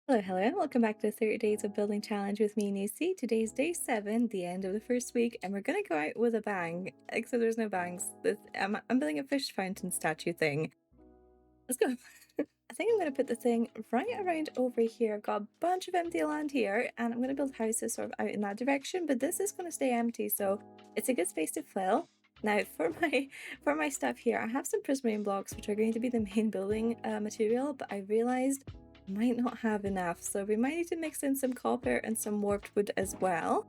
Hello, hello, and welcome back to the 30 Days of Building Challenge with me, Nisi. Today's day 7, the end of the first week, and we're gonna go out with a bang. Except there's no bangs. I'm building a fish fountain statue thing. Let's go. I think I'm gonna put the thing right around over here. I've got a bunch of empty land here, and I'm gonna build houses sort of out in that direction, but this is gonna stay empty, so it's a good space to fill. Now, for my stuff here, I have some prismarine blocks, which are going to be the main building material, but I realized I might not have enough, so we might need to mix in some copper and some warped wood as well.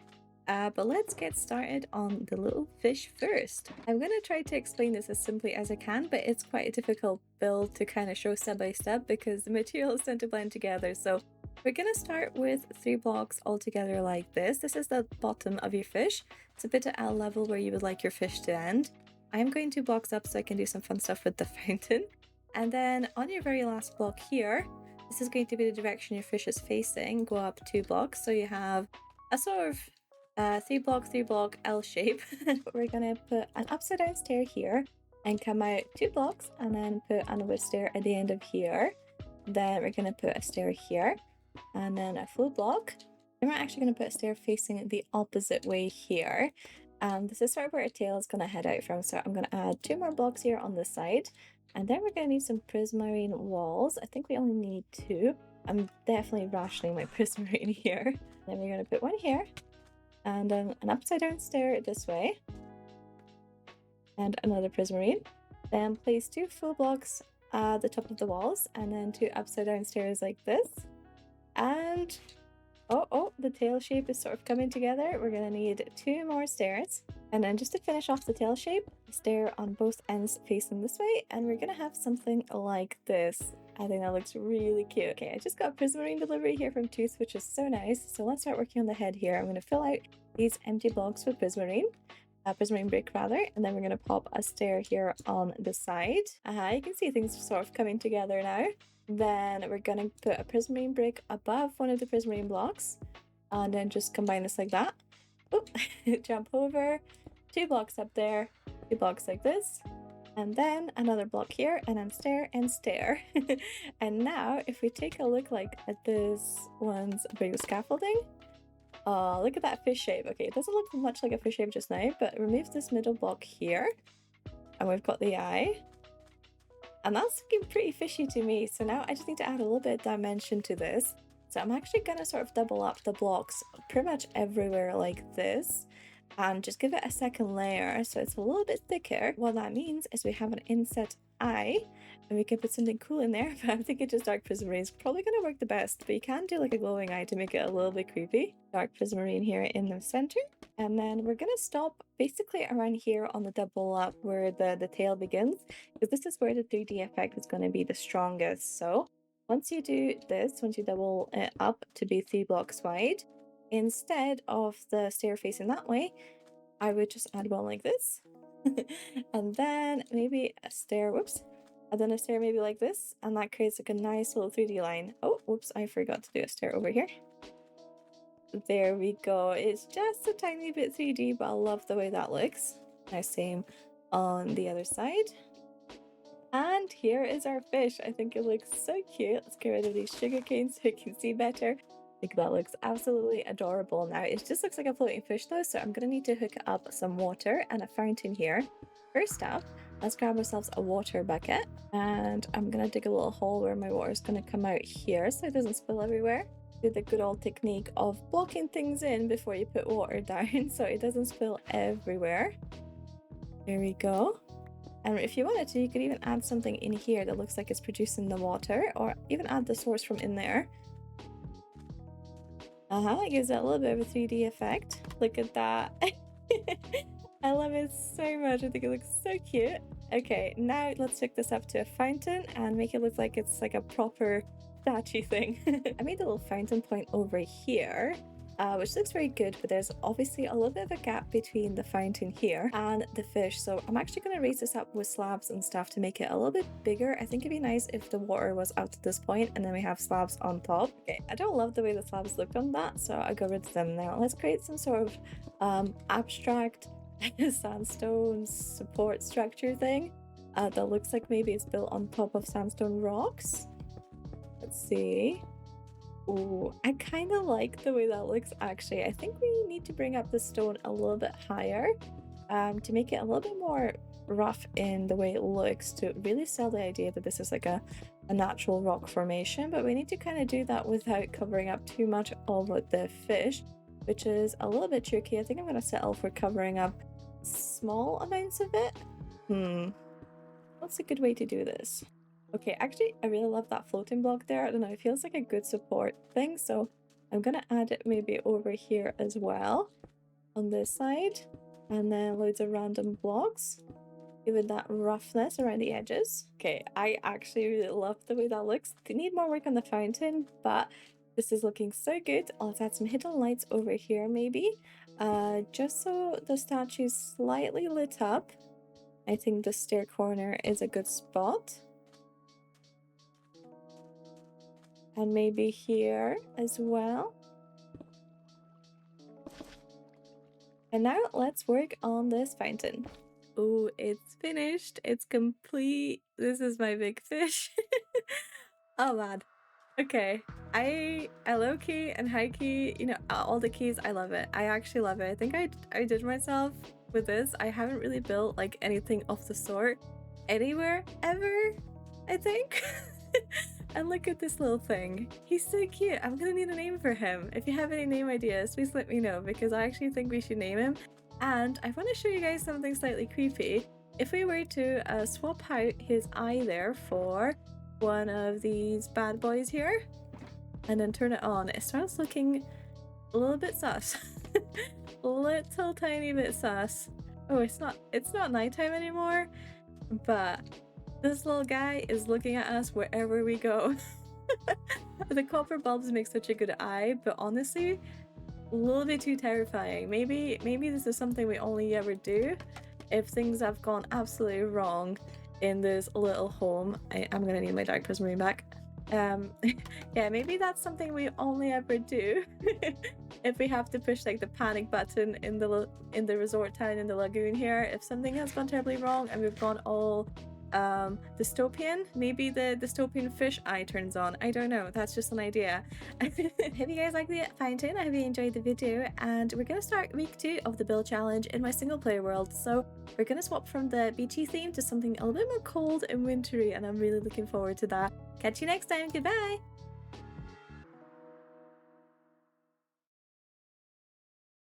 But let's get started on the little fish first. I'm going to try to explain this as simply as I can, but it's quite a difficult build to kind of show step by step because the materials tend to blend together. So we're going to start with 3 blocks all together like this. This is the bottom of your fish. It's a bit at a level where you would like your fish to end. I'm going 2 blocks up so I can do some fun stuff with the fountain. And then on your very last block here, this is going to be the direction your fish is facing. Go up 2 blocks so you have a sort of 3 block L shape. We're gonna put an upside down stair here and come out 2 blocks and then put another stair at the end of here. Then we're gonna put a stair here and then a full block. Then we're actually gonna put a stair facing the opposite way here. This is sort of where our tail is gonna head out from. So I'm gonna add 2 more blocks here on this side. And then we're gonna need some prismarine walls. I think we only need 2. I'm definitely rationing my prismarine here. Then we're gonna put one here and then an upside down stair this way, and another prismarine. Then place 2 full blocks at the top of the walls, and then 2 upside down stairs like this. And oh, the tail shape is sort of coming together. We're gonna need 2 more stairs. And then just to finish off the tail shape, a stair on both ends facing this way, and we're gonna have something like this. I think that looks really cute. Okay, I just got a prismarine delivery here from Tooth, which is so nice. So let's start working on the head here. I'm going to fill out these empty blocks with prismarine brick rather, and then we're going to pop a stair here on the side. You can see things sort of coming together now. Then we're going to put a prismarine brick above one of the prismarine blocks, and then just combine this like that. Oop, jump over, 2 blocks up there, 2 blocks like this. And then another block here, and then stair and stair. And now, if we take a look at this one's big scaffolding, oh, look at that fish shape. Okay, it doesn't look much like a fish shape just now, but remove this middle block here, and we've got the eye. And that's looking pretty fishy to me. So now I just need to add a little bit of dimension to this. So I'm actually gonna sort of double up the blocks pretty much everywhere like this, and just give it a second layer so it's a little bit thicker. What that means is we have an inset eye, and we can put something cool in there, but I'm thinking just dark prismarine is probably going to work the best, but you can do like a glowing eye to make it a little bit creepy. Dark prismarine here in the center, and then we're going to stop basically around here on the double up where the tail begins, because this is where the 3D effect is going to be the strongest. So once you do this, once you double it up to be 3 blocks wide, instead of the stair facing that way, I would just add one like this. And then maybe a stair, whoops, and then a stair maybe like this, and that creates like a nice little 3D line. Oh, whoops, I forgot to do a stair over here. There we go. It's just a tiny bit 3D, but I love the way that looks. Now same on the other side. And here is our fish. I think it looks so cute. Let's get rid of these sugar canes so you can see better. I think that looks absolutely adorable. Now it just looks like a floating fish though, so I'm gonna need to hook up some water and a fountain here. First up, let's grab ourselves a water bucket, and I'm gonna dig a little hole where my water is gonna come out here so it doesn't spill everywhere. Do the good old technique of blocking things in before you put water down so it doesn't spill everywhere. There we go. And if you wanted to, you could even add something in here that looks like it's producing the water, or even add the source from in there. It gives it a little bit of a 3D effect. Look at that. I love it so much. I think it looks so cute. Okay, now let's hook this up to a fountain and make it look like it's like a proper statue thing. I made a little fountain point over here, which looks very good, but there's obviously a little bit of a gap between the fountain here and the fish. So I'm actually going to raise this up with slabs and stuff to make it a little bit bigger. I think it'd be nice if the water was out to this point and then we have slabs on top. Okay, I don't love the way the slabs look on that, so I'll go rid of them now. Let's create some sort of abstract sandstone support structure thing that looks like maybe it's built on top of sandstone rocks. Let's see. Ooh, I kind of like the way that looks actually. I think we need to bring up the stone a little bit higher to make it a little bit more rough in the way it looks to really sell the idea that this is like a natural rock formation, but we need to kind of do that without covering up too much of the fish, which is a little bit tricky. I think I'm going to settle for covering up small amounts of it. What's a good way to do this? Okay, actually, I really love that floating block there. I don't know, it feels like a good support thing, so I'm gonna add it maybe over here as well on this side, and then loads of random blocks, giving that roughness around the edges. Okay, I actually really love the way that looks. They need more work on the fountain, but this is looking so good. Let's add some hidden lights over here maybe, just so the statue is slightly lit up. I think the stair corner is a good spot. And maybe here as well. And now let's work on this fountain. Oh, it's finished. It's complete. This is my big fish. Oh man. Okay. I low key and high key, you know, all the keys, I love it. I actually love it. I think I did myself with this. I haven't really built like anything of the sort anywhere ever, I think. And look at this little thing. He's so cute. I'm gonna need a name for him. If you have any name ideas, please let me know because I actually think we should name him. And I want to show you guys something slightly creepy. If we were to swap out his eye there for one of these bad boys here and then turn it on, it starts looking a little bit sus. Little tiny bit sus. Oh, it's not nighttime anymore, but this little guy is looking at us wherever we go. The copper bulbs make such a good eye, but honestly, a little bit too terrifying. Maybe this is something we only ever do if things have gone absolutely wrong in this little home. I'm gonna need my dark prismarine back. Yeah, maybe that's something we only ever do if we have to push like the panic button in the resort town in the lagoon here. If something has gone terribly wrong and we've gone all dystopian, maybe the dystopian fish eye turns on. I don't know, that's just an idea. Hope you guys like the fountain. I hope you enjoyed the video, and we're gonna start week 2 of the build challenge in my single player world. So we're gonna swap from the beachy theme to something a little bit more cold and wintry, and I'm really looking forward to that. Catch you next time. Goodbye.